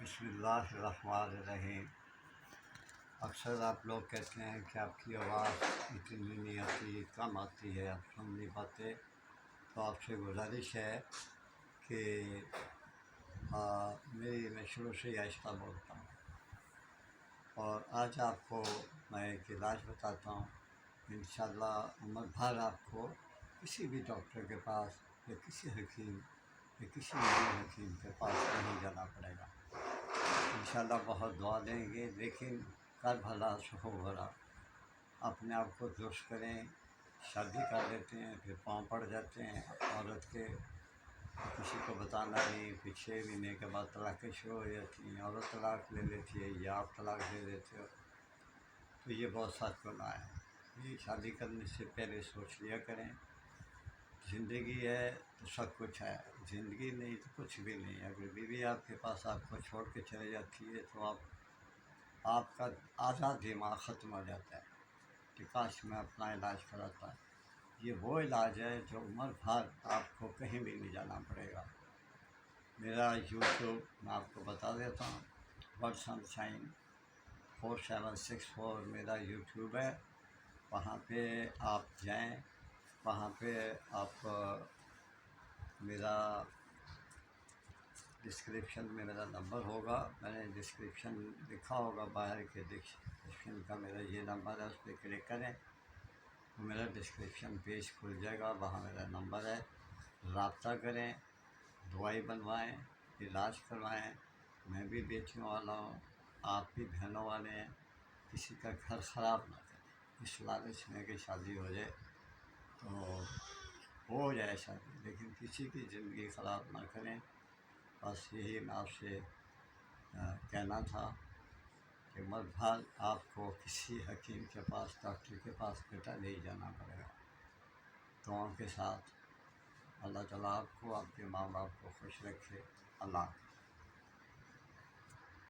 بسم اللہ الرحمن الرحیم۔ اکثر آپ لوگ کہتے ہیں کہ آپ کی آواز اتنی نہیں آتی، کم آتی ہے، آپ سن نہیں پاتے، تو آپ سے گزارش ہے کہ میں شروع سے ہی آہستہ بولتا ہوں، اور آج آپ کو میں ایک علاج بتاتا ہوں۔ انشاءاللہ عمر بھر آپ کو کسی بھی ڈاکٹر کے پاس یا کسی حکیم یا کسی نئے حکیم کے پاس نہیں جانا پڑے گا۔ انشاءاللہ بہت دعا دیں گے، لیکن کر بھلا سو بھلا۔ اپنے آپ کو درست کریں، شادی کر لیتے ہیں پھر پاؤں پڑ جاتے ہیں عورت کے، کسی کو بتانا نہیں، پھر 6 مہینے کے بعد طلاقیں شروع ہو جاتی ہیں، عورت طلاق لے لیتی ہے یا آپ طلاق دے دیتے ہو، تو یہ بہت سخت گناہ ہے۔ یہ شادی کرنے سے پہلے سوچ لیا کریں، زندگی ہے تو سب کچھ ہے، زندگی نہیں تو کچھ بھی نہیں۔ اگر بیوی آپ کے پاس آپ کو چھوڑ کے چلے جاتی ہے تو آپ کا آدھا دماغ ختم ہو جاتا ہے کہ کاش میں اپنا علاج کراتا۔ یہ وہ علاج ہے جو عمر بھر آپ کو کہیں بھی نہیں جانا پڑے گا۔ میرا یوٹیوب میں آپ کو بتا دیتا ہوں، ورڈ سن شائن 4764 میرا یوٹیوب ہے، وہاں پہ آپ جائیں، وہاں پہ آپ میرا ڈسکرپشن میں میرا نمبر ہوگا، میں نے ڈسکرپشن لکھا ہوگا باہر کے ڈسکرپشن کا، میرا یہ نمبر ہے، اس پہ کلک کریں تو میرا ڈسکرپشن پیج کھل جائے گا، وہاں میرا نمبر ہے، رابطہ کریں، دوائی بنوائیں، علاج کروائیں۔ میں بھی بیٹیوں والا ہوں، آپ بھی بہنوں والے ہیں، کسی کا گھر خراب نہ کریں اس لالچ میں کہ شادی ہو جائے تو ہو جائے شادی، لیکن کسی کی زندگی خراب نہ کریں۔ بس یہی میں آپ سے کہنا تھا کہ عمر بھر آپ کو کسی حکیم کے پاس، ڈاکٹر کے پاس بیٹا نہیں جانا پڑے گا۔ دعاؤں کے ساتھ اللہ تعالیٰ آپ کو، آپ کے ماں باپ کو خوش رکھے۔ اللہ حافظ۔